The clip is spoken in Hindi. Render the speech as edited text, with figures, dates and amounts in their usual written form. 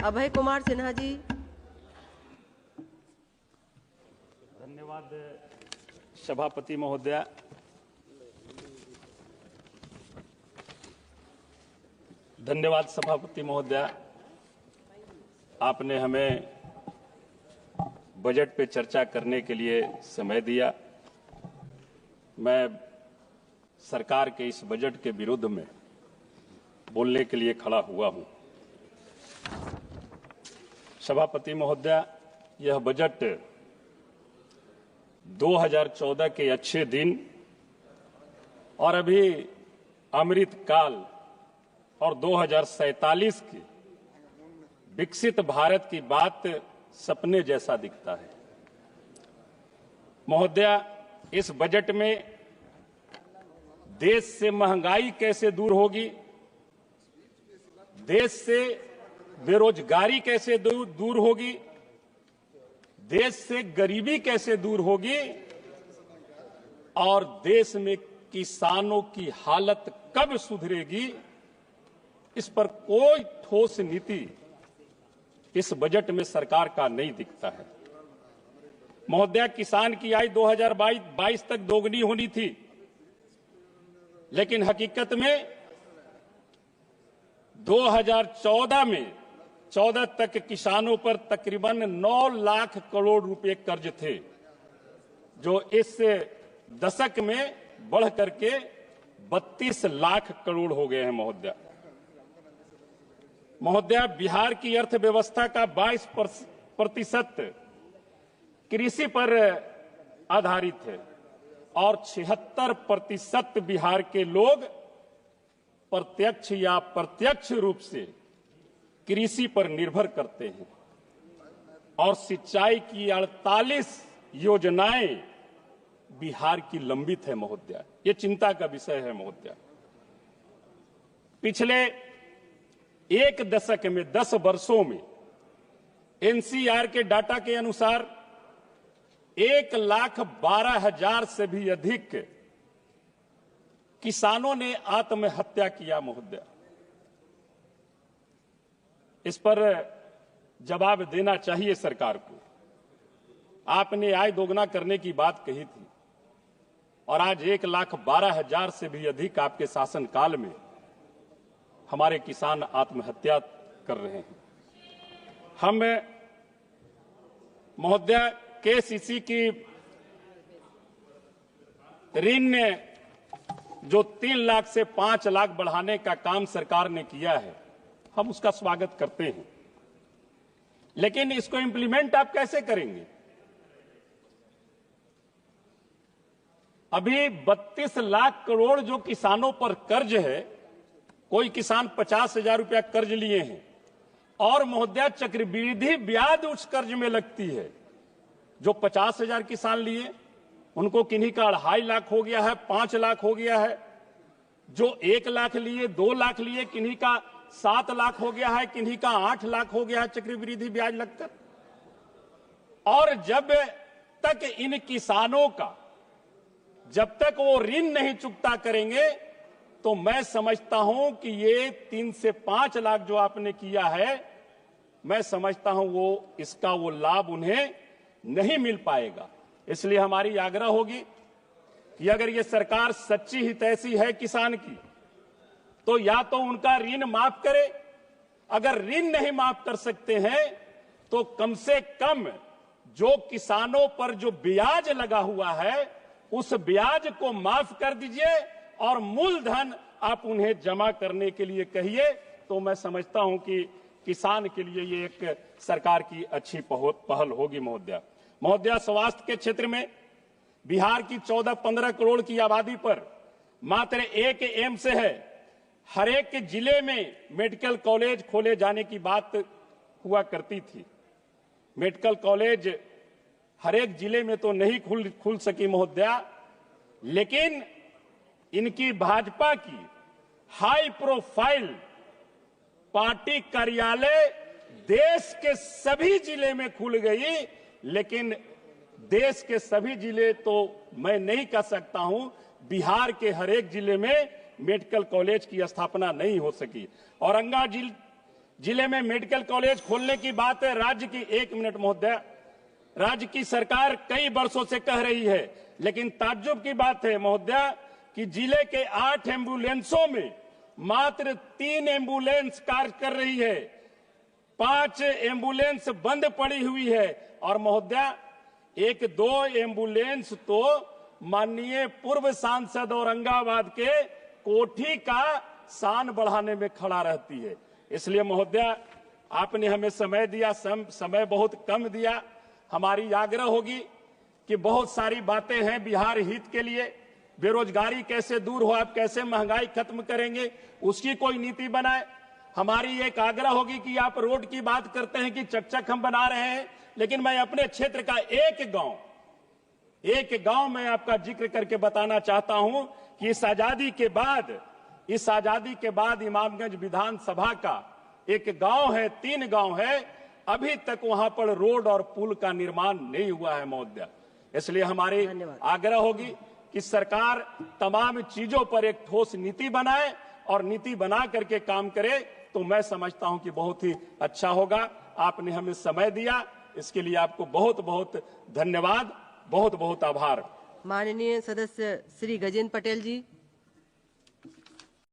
अभय कुमार सिन्हा जी। धन्यवाद सभापति महोदया। धन्यवाद सभापति महोदया, आपने हमें बजट पे चर्चा करने के लिए समय दिया। मैं सरकार के इस बजट के विरुद्ध में बोलने के लिए खड़ा हुआ हूं। सभापति महोदया, यह बजट 2014 के अच्छे दिन और अभी अमृत काल और 2047 के विकसित भारत की बात सपने जैसा दिखता है। महोदया, इस बजट में देश से महंगाई कैसे दूर होगी, देश से बेरोजगारी कैसे दूर होगी, देश से गरीबी कैसे दूर होगी और देश में किसानों की हालत कब सुधरेगी, इस पर कोई ठोस नीति इस बजट में सरकार का नहीं दिखता है। महोदया, किसान की आय 2022 तक दोगुनी होनी थी, लेकिन हकीकत में 2014 में 14 तक किसानों पर तकरीबन 9 लाख करोड़ रुपए कर्ज थे, जो इस दशक में बढ़ करके 32 लाख करोड़ हो गए हैं। महोदया, बिहार की अर्थव्यवस्था का 22% कृषि पर आधारित है और 76% बिहार के लोग प्रत्यक्ष या अप्रत्यक्ष रूप से कृषि पर निर्भर करते हैं और सिंचाई की 48 योजनाएं बिहार की लंबित है। महोदया, ये चिंता का विषय है। महोदया, पिछले एक दशक में 10 वर्षों में एनसीआर के डाटा के अनुसार 1,12,000 से भी अधिक किसानों ने आत्महत्या किया। महोदया, इस पर जवाब देना चाहिए सरकार को। आपने आय दोगुना करने की बात कही थी और आज 1,12,000 से भी अधिक आपके शासनकाल में हमारे किसान आत्महत्या कर रहे हैं। हम महोदया, केसीसी की ऋण जो 3 लाख से 5 लाख बढ़ाने का काम सरकार ने किया है, हम उसका स्वागत करते हैं, लेकिन इसको इंप्लीमेंट आप कैसे करेंगे? अभी 32 लाख करोड़ जो किसानों पर कर्ज है, कोई किसान 50,000 रुपया कर्ज लिए हैं और महोदया चक्रवृद्धि ब्याज उस कर्ज में लगती है। जो 50,000 किसान लिए उनको किन्हीं का 2.5 लाख हो गया है, 5 लाख हो गया है। जो 1 लाख लिए, 2 लाख लिए, किन्हीं का 7 लाख हो गया है, किन्हीं का 8 लाख हो गया है चक्रवृद्धि ब्याज लगकर। और जब तक इन किसानों का, जब तक वो ऋण नहीं चुकता करेंगे, तो मैं समझता हूं कि ये 3 से 5 लाख जो आपने किया है, मैं समझता हूं इसका वो लाभ उन्हें नहीं मिल पाएगा। इसलिए हमारी आग्रह होगी कि अगर ये सरकार सच्ची हितैषी है किसान की, तो या तो उनका ऋण माफ करे, अगर ऋण नहीं माफ कर सकते हैं तो कम से कम जो किसानों पर जो ब्याज लगा हुआ है उस ब्याज को माफ कर दीजिए और मूलधन आप उन्हें जमा करने के लिए कहिए। तो मैं समझता हूं कि किसान के लिए ये एक सरकार की अच्छी पहल होगी। महोदया, स्वास्थ्य के क्षेत्र में बिहार की 14-15 करोड़ की आबादी पर मात्र एक एम्स है। हर एक जिले में मेडिकल कॉलेज खोले जाने की बात हुआ करती थी। मेडिकल कॉलेज हर एक जिले में तो नहीं खुल सकी महोदया, लेकिन इनकी भाजपा की हाई प्रोफाइल पार्टी कार्यालय देश के सभी जिले में खुल गई, लेकिन देश के सभी जिले तो मैं नहीं कह सकता हूं, बिहार के हर एक जिले में मेडिकल कॉलेज की स्थापना नहीं हो सकी। जिले में मेडिकल कॉलेज खोलने की बात है। राज्य की, एक मिनट महोदय, राज्य की सरकार कई वर्षों से कह रही है, लेकिन ताज्जुब की बात है महोदय कि जिले के 8 एम्बुलेंसों में मात्र 3 एम्बुलेंस कार्य कर रही है, 5 एम्बुलेंस बंद पड़ी हुई है। और महोदय 1-2 एम्बुलेंस तो माननीय पूर्व सांसद औरंगाबाद के कोठी का शान बढ़ाने में खड़ा रहती है। इसलिए महोदय आपने हमें समय दिया, समय बहुत कम दिया। हमारी आग्रह होगी कि बहुत सारी बातें हैं बिहार हित के लिए, बेरोजगारी कैसे दूर हो, आप कैसे महंगाई खत्म करेंगे, उसकी कोई नीति बनाए। हमारी एक आग्रह होगी कि आप रोड की बात करते हैं कि चकचक हम बना रहे हैं, लेकिन मैं अपने क्षेत्र का एक गांव में आपका जिक्र करके बताना चाहता हूं कि इस आजादी के बाद इमामगंज विधानसभा का एक गांव है, 3 गांव है, अभी तक वहां पर रोड और पुल का निर्माण नहीं हुआ है महोदय। इसलिए हमारी आग्रह होगी कि सरकार तमाम चीजों पर एक ठोस नीति बनाए और नीति बना करके काम करे, तो मैं समझता हूं कि बहुत ही अच्छा होगा। आपने हमें समय दिया, इसके लिए आपको बहुत बहुत धन्यवाद, बहुत बहुत आभार। माननीय सदस्य श्री गजेंद्र पटेल जी।